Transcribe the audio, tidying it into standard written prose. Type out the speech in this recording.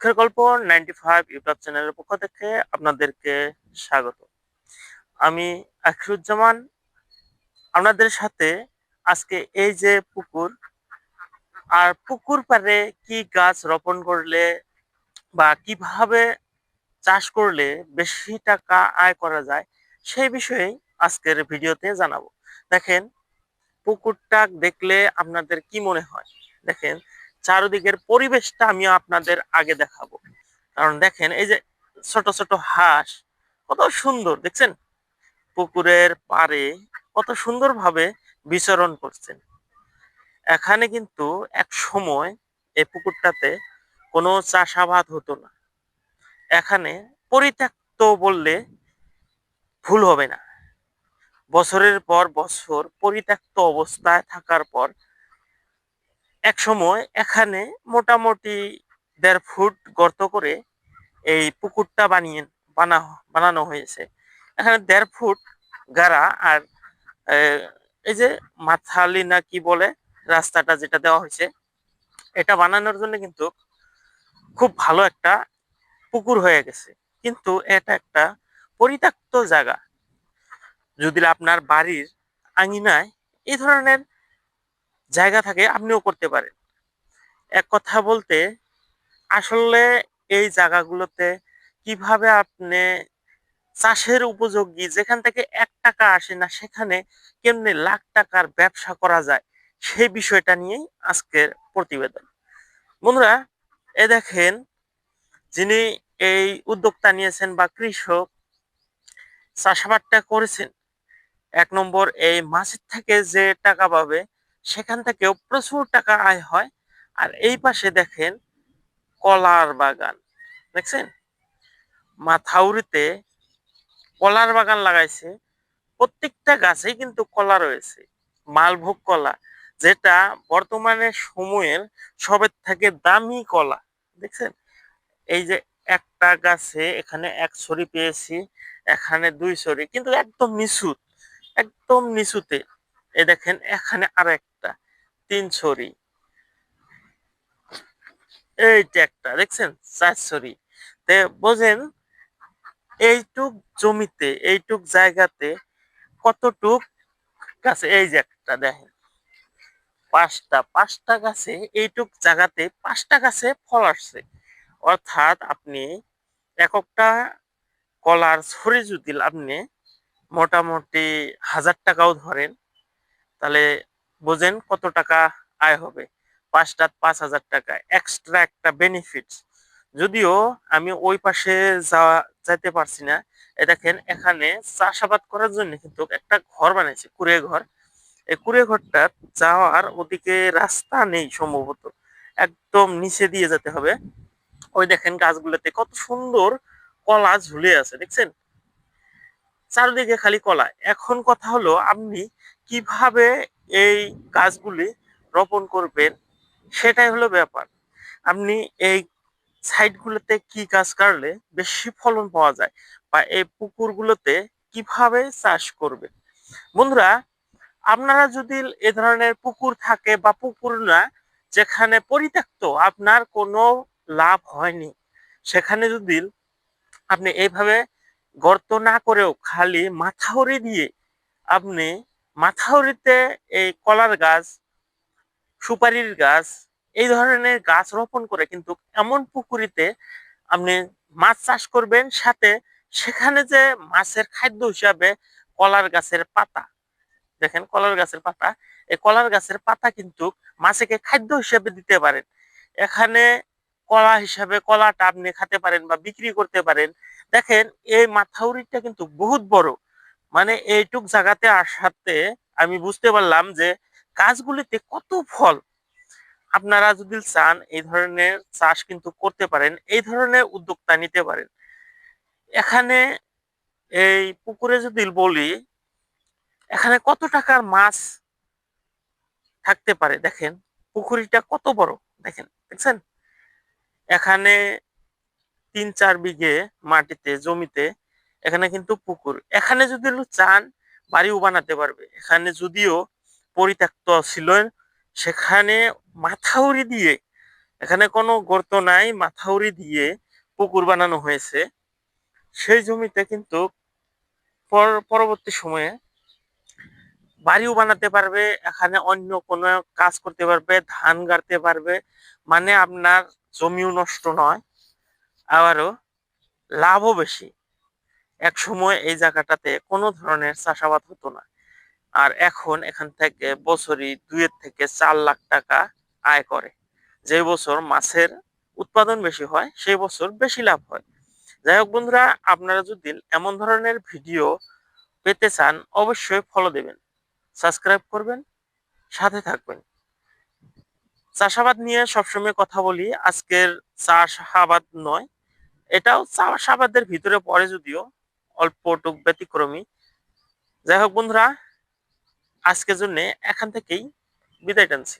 দুঃখের গল্প 95 ইউটিউব চ্যানেলের পক্ষ থেকে আপনাদেরকে স্বাগত। আমি আখিরুজ্জামান আপনাদের সাথে আজকে এই যে পুকুর আর পুকুর পাড়ে কি গাছ রোপণ করলে বা কিভাবে চাষ করলে বেশি টাকা আয় করা যায় সেই বিষয়েই আজকের ভিডিওতে জানাবো। দেখেন, পুকুরটা দেখলে আপনাদের কি মনে হয়? দেখেন, চারিদিকের পরিবেশটা আমি আপনাদের আগে দেখাবো। কারণ দেখেন, এই যে ছোট ছোট হাঁস কত সুন্দর দেখছেন, পুকুরের পাড়ে কত সুন্দরভাবে বিচরণ করছেন। এখানে কিন্তু এক সময় এই পুকুরটাতে কোনো চাষাবাদ হতো না। এখানে পরিত্যক্ত বললে ভুল হবে না। বছরের পর বছর পরিত্যক্ত অবস্থায় থাকার পর এক সময় এখানে মোটামুটি 1.5 ফুট গর্ত করে এই পুকুরটা বানানো হয়েছে। এখানে 1.5 ফুট গাড়া আর আহ, এই যে মাথালি না কি বলে রাস্তাটা যেটা দেওয়া হয়েছে, এটা বানানোর জন্য কিন্তু খুব ভালো একটা পুকুর হয়ে গেছে। কিন্তু এটা একটা পরিত্যক্ত জায়গা। যদি আপনার বাড়ির আঙিনায় এই ধরনের জায়গা থাকে, আপনিও করতে পারেন। এক কথা বলতে, আসলে এই জায়গাগুলোতে কিভাবে আপনি চাষের উপযোগী, যেখান থেকে 1 টাকা আসে না সেখানে কেমনে লাখ টাকার ব্যবসা করা যায়, সেই বিষয়টা নিয়েই আজকের প্রতিবেদন। বন্ধুরা, এ দেখেন, যিনি এই উদ্যোক্তা নিয়েছেন বা কৃষক চাষাবাদটা করেছেন, 1 নম্বর এই মাছের থেকে যে টাকা পাবে সেখান থেকেও প্রচুর টাকা আয় হয়। আর এই পাশে দেখেন কলার বাগান, দেখছেন, মাথাউরিতে কলার বাগান লাগাইছে। প্রত্যেকটা গাছেই কিন্তু কলা রয়েছে, মালভোগ কলা, যেটা বর্তমানে সময়ের সবের থেকে দামি কলা। দেখছেন, এই যে একটা গাছে এখানে 1 ছড়ি পেয়েছি, এখানে 2 ছড়ি, কিন্তু একদম নিচুত, একদম নিচুতে। এই দেখেন, এখানে আর একটা 3 ছড়ি, এইটা একটা দেখছেন 4 ছড়ি। তে বোঝেন এইটুক জমিতে, এইটুক জায়গাতে কতটুক গাছে, এই যে একটা দেখেন, পাঁচটা গাছে, এইটুক জায়গাতে 5টা গাছে ফল আসছে। অর্থাৎ আপনি একটা কলার ছড়ি যদি আপনি মোটামুটি 1000 টাকাও ধরেন, তাহলে বোঝেন কত টাকা আয় হবে। 5টা 5,000 টাকা এক্সট্রা একটা বেনিফিট। যদিও আমি ওই পাশে যাইতে পারছি না। এ দেখেন, এখানে চাষাবাদ করার জন্য কিন্তু একটা ঘর বানাইছে, কুঁড়ে ঘর। এই কুঁড়ে ঘরটা যাওয়ার ওদিকে রাস্তা নেই সম্ভবত, একদম নিচে দিয়ে যেতে হবে। ওই দেখেন গাছগুলোতে কত সুন্দর কলা ঝুলে আছে, দেখছেন, চারিদিকে খালি কলা। এখন কথা হলো, আপনি কিভাবে এই গাছগুলি রোপণ করবেন, সেটাই হলো ব্যাপার। আপনি এই সাইডগুলোতে কি গাছ কাটলে বেশি ফলন পাওয়া যায়, বা এই পুকুরগুলোতে কিভাবে চাষ করবেন। বন্ধুরা, আপনারা যদি এ ধরনের পুকুর থাকে বা পুকুর না, যেখানে পরিত্যক্ত, আপনার কোনো লাভ হয়নি, সেখানে যদি আপনি এইভাবে গর্ত না করেও খালি মাথাউরি দিয়ে আপনি মাথাউরিতে এই কলার গাছ, সুপারির গাছ, এই ধরনের গাছ রোপণ করে কিন্তু এমন পুকুরিতে আপনি মাছ চাষ করবেন, সাথে সেখানে যে মাছের খাদ্য হিসাবে কলার গাছের পাতা, দেখেন কলার গাছের পাতা, এই কলার গাছের পাতা কিন্তু মাছকে খাদ্য হিসেবে দিতে পারেন। এখানে কলা হিসাবে কলাটা আপনি খেতে পারেন বা বিক্রি করতে পারেন। দেখেন, এই মাথাউরিটা কিন্তু বহুত বড়। মানে এইটুক জায়গাতে আসাতে আমি বুঝতে পারলাম যে গাছগুলিতে কত ফল। আপনারা যদি চান এই ধরনের চাষ কিন্তু করতে পারেন, এই ধরনের উদ্যোক্তা নিতে পারেন। এখানে এই পুকুরে যদি বলি, এখানে কত টাকার মাছ থাকতে পারে, দেখেন পুকুরিটা কত বড়, দেখেন, দেখছেন, এখানে 3-4 বিঘে মাটিতে, জমিতে এখানে কিন্তু পুকুর। এখানে যদি চান বাড়িও বানাতে পারবে। এখানে যদিও পরিত্যক্ত ছিল, সেখানে মাথাউরি দিয়ে এখানে কোনো গর্ত নাই, মাথাউরি দিয়ে পুকুর বানানো হয়েছে। সেই জমিতে কিন্তু পরবর্তী সময়ে বাড়িও বানাতে পারবে, এখানে অন্য কোনো কাজ করতে পারবে, ধান গাড়তে পারবে। মানে আপনার জমিও নষ্ট নয়, আবারও লাভও বেশি। এক সময় এই জায়গাটাতে কোনো ধরনের চাষাবাদ হতো না, আর এখন এখান থেকে বছরই 2 থেকে 4 লাখ টাকা আয় করে। যে বছর মাছের উৎপাদন বেশি হয় সেই বছর বেশি লাভ হয়। যাই হোক বন্ধুরা, আপনারা যদি এমন ধরনের ভিডিও পেতে চান অবশ্যই ফলো দেবেন, সাবস্ক্রাইব করবেন, সাথে থাকবেন। চাষাবাদ নিয়ে সবসময় কথা বলি, আজকের চাষাবাদ নয়, এটাও চাষাবাদের ভিতরে পড়ে যদিও অল্পটুক ব্যতিক্রমী। যাই হোক বন্ধুরা, আজকের জন্য এখান থেকেই বিদায় টানছি।